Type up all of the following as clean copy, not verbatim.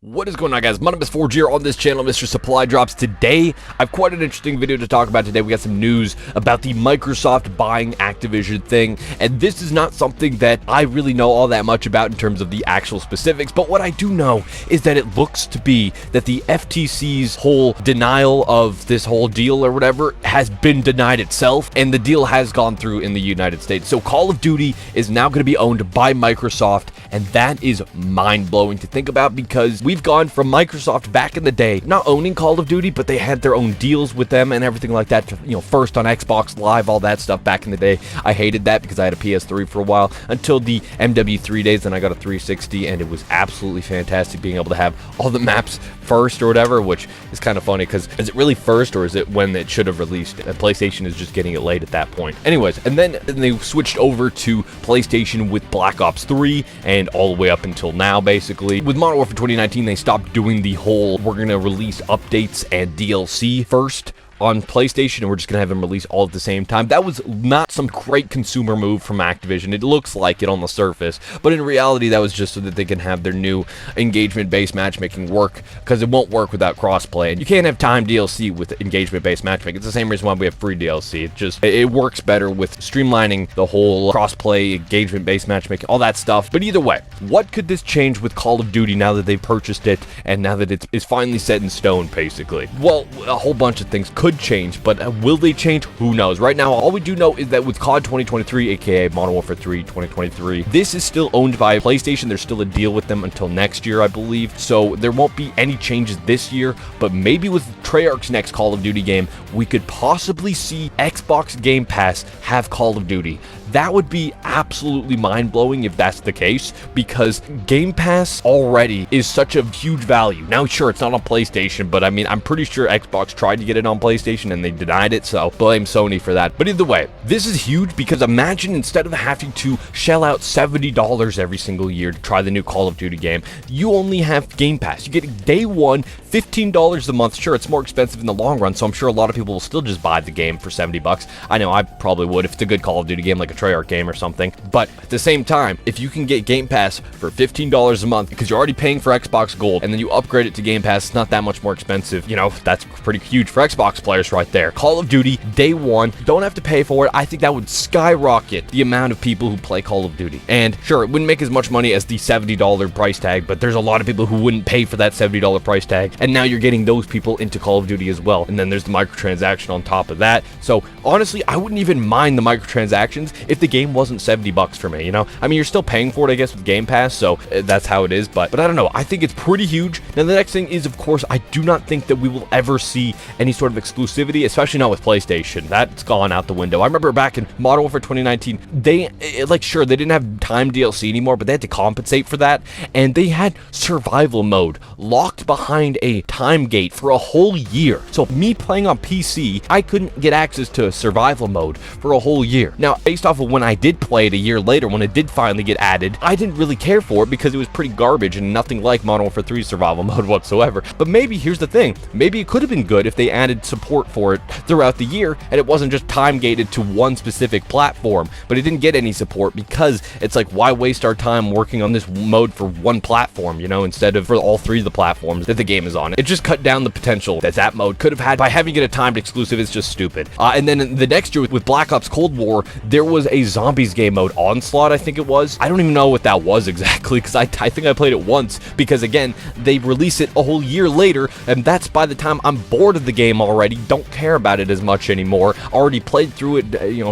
What is going on, guys? My name is 4G here on this channel, Mr. Supply Drops. Today, I have quite an interesting video to talk about today. We got some news about the Microsoft buying Activision thing, and this is not something that I really know all that much about in terms of the actual specifics, but what I do know is that it looks to be that the FTC's whole denial of this whole deal or whatever has been denied itself, and the deal has gone through in the United States. So Call of Duty is now going to be owned by Microsoft, and that is mind-blowing to think about because we've gone from Microsoft back in the day not owning Call of Duty, but they had their own deals with them and everything like that. First on Xbox Live, all that stuff back in the day. I hated that because I had a PS3 for a while until the MW3 days. Then I got a 360, and it was absolutely fantastic being able to have all the maps first or whatever, which is kind of funny because is it really first or is it when it should have released? PlayStation is just getting it late at that point. Anyways, and then they switched over to PlayStation with Black Ops 3 and all the way up until now, basically. With Modern Warfare 2019, they stopped doing the whole we're going to release updates and DLC first on PlayStation, and we're just going to have them release all at the same time. That was not some great consumer move from Activision. It looks like it on the surface, but in reality, that was just so that they can have their new engagement-based matchmaking work, because it won't work without crossplay, and you can't have timed DLC with engagement-based matchmaking. It's the same reason why we have free DLC. It works better with streamlining the whole crossplay, engagement-based matchmaking, all that stuff. But either way, what could this change with Call of Duty now that they've purchased it, and now that it's finally set in stone, basically? Well, a whole bunch of things could change, but will they change? Who knows? Right now, all we do know is that with COD 2023, aka Modern Warfare 3 2023, this is still owned by PlayStation. There's still a deal with them until next year, I believe, so there won't be any changes this year, but maybe with Treyarch's next Call of Duty game, we could possibly see Xbox Game Pass have Call of Duty. That would be absolutely mind-blowing if that's the case, because Game Pass already is such a huge value. Now, sure, it's not on PlayStation, but I mean, I'm pretty sure Xbox tried to get it on PlayStation and they denied it, so blame Sony for that. But either way, this is huge because imagine instead of having to shell out $70 every single year to try the new Call of Duty game, you only have Game Pass. You get day one, $15 a month. Sure, it's more expensive in the long run, so I'm sure a lot of people will still just buy the game for 70 bucks. I know I probably would if it's a good Call of Duty game like a Treyarch game or something, but at the same time, if you can get Game Pass for $15 a month because you're already paying for Xbox Gold and then you upgrade it to Game Pass, it's not that much more expensive. That's pretty huge for Xbox players right there. Call of Duty day one, don't have to pay for it. I think that would skyrocket the amount of people who play Call of Duty. And sure, it wouldn't make as much money as the $70 price tag, but there's a lot of people who wouldn't pay for that $70 price tag, and now you're getting those people into Call of Duty as well. And then there's the microtransaction on top of that. So honestly, I wouldn't even mind the microtransactions if the game wasn't 70 bucks for me, I mean, you're still paying for it, I guess, with Game Pass, so that's how it is, but I don't know. I think it's pretty huge. Now, the next thing is, of course, I do not think that we will ever see any sort of exclusivity, especially not with PlayStation. That's gone out the window. I remember back in Modern Warfare 2019, sure, they didn't have time DLC anymore, but they had to compensate for that, and they had survival mode locked behind a time gate for a whole year. So me playing on PC, I couldn't get access to survival mode for a whole year. Now, based off of when I did play it a year later, when it did finally get added, I didn't really care for it because it was pretty garbage and nothing like Modern Warfare 3 survival mode whatsoever. But maybe, here's the thing, maybe it could have been good if they added support for it throughout the year and it wasn't just time gated to one specific platform, but it didn't get any support because it's like, why waste our time working on this mode for one platform, instead of for all three of the platforms that the game is on. It just cut down the potential that mode could have had by having it a timed exclusive. It's just stupid. And then the next year with Black Ops Cold War, there was a zombies game mode, Onslaught, I think it was. I don't even know what that was exactly because I think I played it once because, again, they release it a whole year later, and that's by the time I'm bored of the game already, don't care about it as much anymore, already played through it,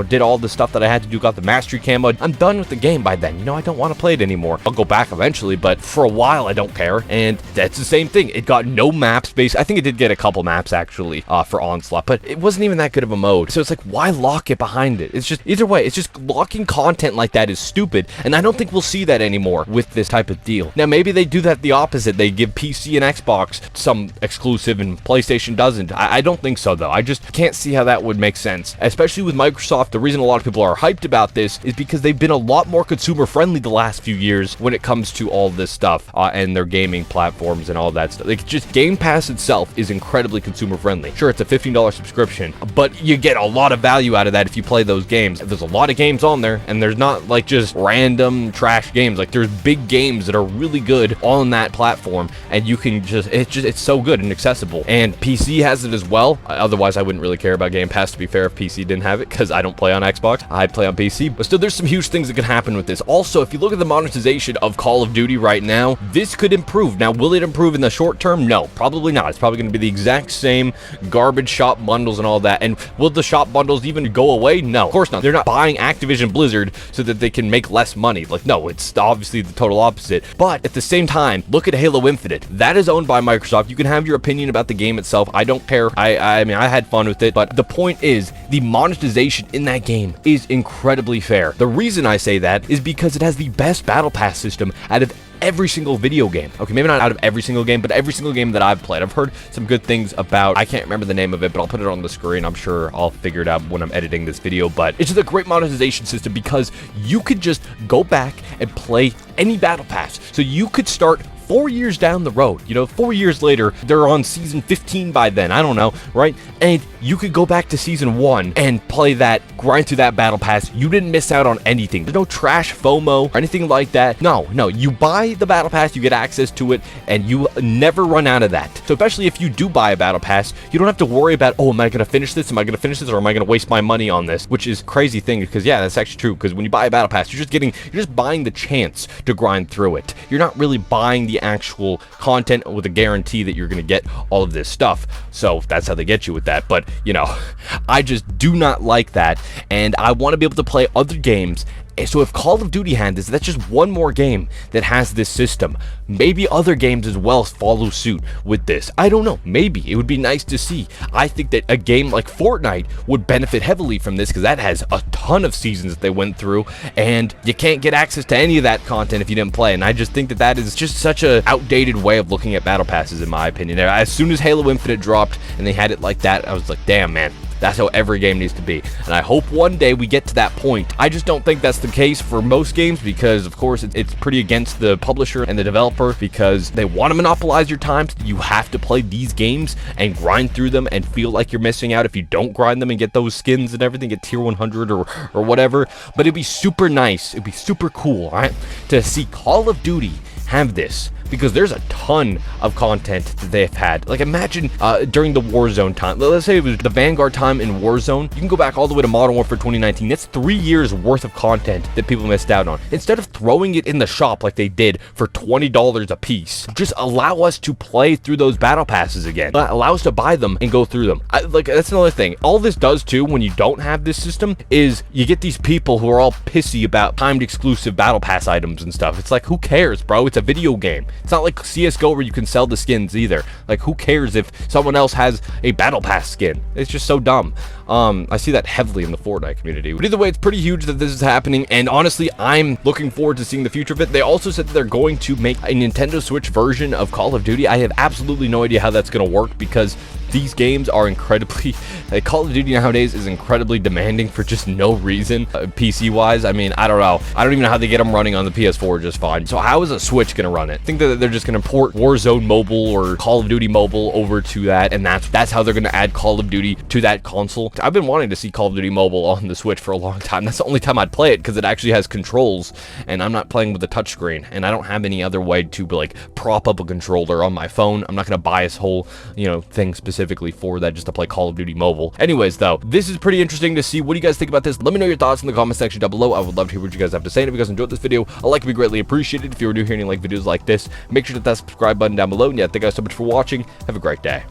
did all the stuff that I had to do, got the mastery camo. I'm done with the game by then. I don't want to play it anymore. I'll go back eventually, but for a while I don't care, and that's the same thing. It got no maps based. I think it did get a couple maps actually for Onslaught, but it wasn't even that good of a mode. So it's like, why lock it behind it? It's just, either way, it's just locking content like that is stupid, and I don't think we'll see that anymore with this type of deal. Now, maybe they do that the opposite. They give PC and Xbox some exclusive and PlayStation doesn't. I don't think so, though. I just can't see how that would make sense, especially with Microsoft. The reason a lot of people are hyped about this is because they've been a lot more consumer-friendly the last few years when it comes to all this stuff and their gaming platforms and all that stuff. Like, just Game Pass itself is incredibly consumer-friendly. Sure, it's a $15 subscription, but you get a lot of value out of that if you play those games. There's a lot lot of games on there, and there's not like just random trash games. Like there's big games that are really good on that platform, and you can it's so good and accessible. And PC has it as well. Otherwise, I wouldn't really care about Game Pass, to be fair, if PC didn't have it, because I don't play on Xbox. I play on PC. But still, there's some huge things that could happen with this. Also, if you look at the monetization of Call of Duty right now, this could improve. Now, will it improve in the short term? No, probably not. It's probably going to be the exact same garbage shop bundles and all that. And will the shop bundles even go away? No, of course not. They're not buying Activision Blizzard so that they can make less money. Like, no, it's obviously the total opposite. But at the same time, look at Halo Infinite. That is owned by Microsoft. You can have your opinion about the game itself. I don't care. I mean, I had fun with it, but the point is the monetization in that game is incredibly fair. The reason I say that is because it has the best battle pass system out of every single video game. Okay, maybe not out of every single game, but every single game that I've played. I've heard some good things about, I can't remember the name of it, but I'll put it on the screen. I'm sure I'll figure it out when I'm editing this video, but it's just a great monetization system because you could just go back and play any battle pass. So you could start 4 years down the road, 4 years later, they're on season 15 by then, I don't know, right? And you could go back to season 1 and play that, grind through that battle pass. You didn't miss out on anything. There's no trash FOMO or anything like that. No, you buy the battle pass, you get access to it, and you never run out of that. So especially if you do buy a battle pass, you don't have to worry about, oh, am I going to finish this? Am I going to finish this? Or am I going to waste my money on this? Which is crazy thing, because yeah, that's actually true. Because when you buy a battle pass, you're just buying the chance to grind through it. You're not really buying the actual content with a guarantee that you're going to get all of this stuff. So that's how they get you with that. But I just do not like that, and I want to be able to play other games. So if Call of Duty had this, that's just one more game that has this system. Maybe other games as well follow suit with this. I don't know. Maybe. It would be nice to see. I think that a game like Fortnite would benefit heavily from this because that has a ton of seasons that they went through, and you can't get access to any of that content if you didn't play. And I just think that that is just such a outdated way of looking at battle passes, in my opinion. As soon as Halo Infinite dropped and they had it like that, I was like, damn, man. That's how every game needs to be. And I hope one day we get to that point. I just don't think that's the case for most games because, of course, it's pretty against the publisher and the developer because they want to monopolize your time. So you have to play these games and grind through them and feel like you're missing out if you don't grind them and get those skins and everything, get tier 100 or whatever. But it'd be super nice. It'd be super cool, all right, to see Call of Duty have this. Because there's a ton of content that they've had. Like imagine during the Warzone time. Let's say it was the Vanguard time in Warzone. You can go back all the way to Modern Warfare 2019. That's 3 years worth of content that people missed out on. Instead of throwing it in the shop like they did for $20 a piece, just allow us to play through those battle passes again. Allow us to buy them and go through them. Like that's another thing. All this does too when you don't have this system is you get these people who are all pissy about timed exclusive battle pass items and stuff. It's like, who cares, bro? It's a video game. It's not like CSGO where you can sell the skins either. Like, who cares if someone else has a battle pass skin? It's just so dumb. I see that heavily in the Fortnite community. But either way, it's pretty huge that this is happening, and honestly, I'm looking forward to seeing the future of it. They also said that they're going to make a Nintendo Switch version of Call of Duty. I have absolutely no idea how that's going to work because these games are incredibly, like Call of Duty nowadays is incredibly demanding for just no reason, PC wise. I mean, I don't know. I don't even know how they get them running on the PS4 just fine. So how is a Switch going to run it? I think that they're just going to port Warzone Mobile or Call of Duty Mobile over to that, and that's how they're going to add Call of Duty to that console. I've been wanting to see Call of Duty Mobile on the Switch for a long time. That's the only time I'd play it because it actually has controls, and I'm not playing with a touchscreen, and I don't have any other way to like prop up a controller on my phone. I'm not going to buy this whole, thing specifically for that just to play Call of Duty Mobile. Anyways, though, this is pretty interesting to see. What do you guys think about this? Let me know your thoughts in the comment section down below. I would love to hear what you guys have to say. And if you guys enjoyed this video, a like would be greatly appreciated. If you're new here and you like videos like this, make sure to hit that subscribe button down below. And yeah, thank you guys so much for watching. Have a great day.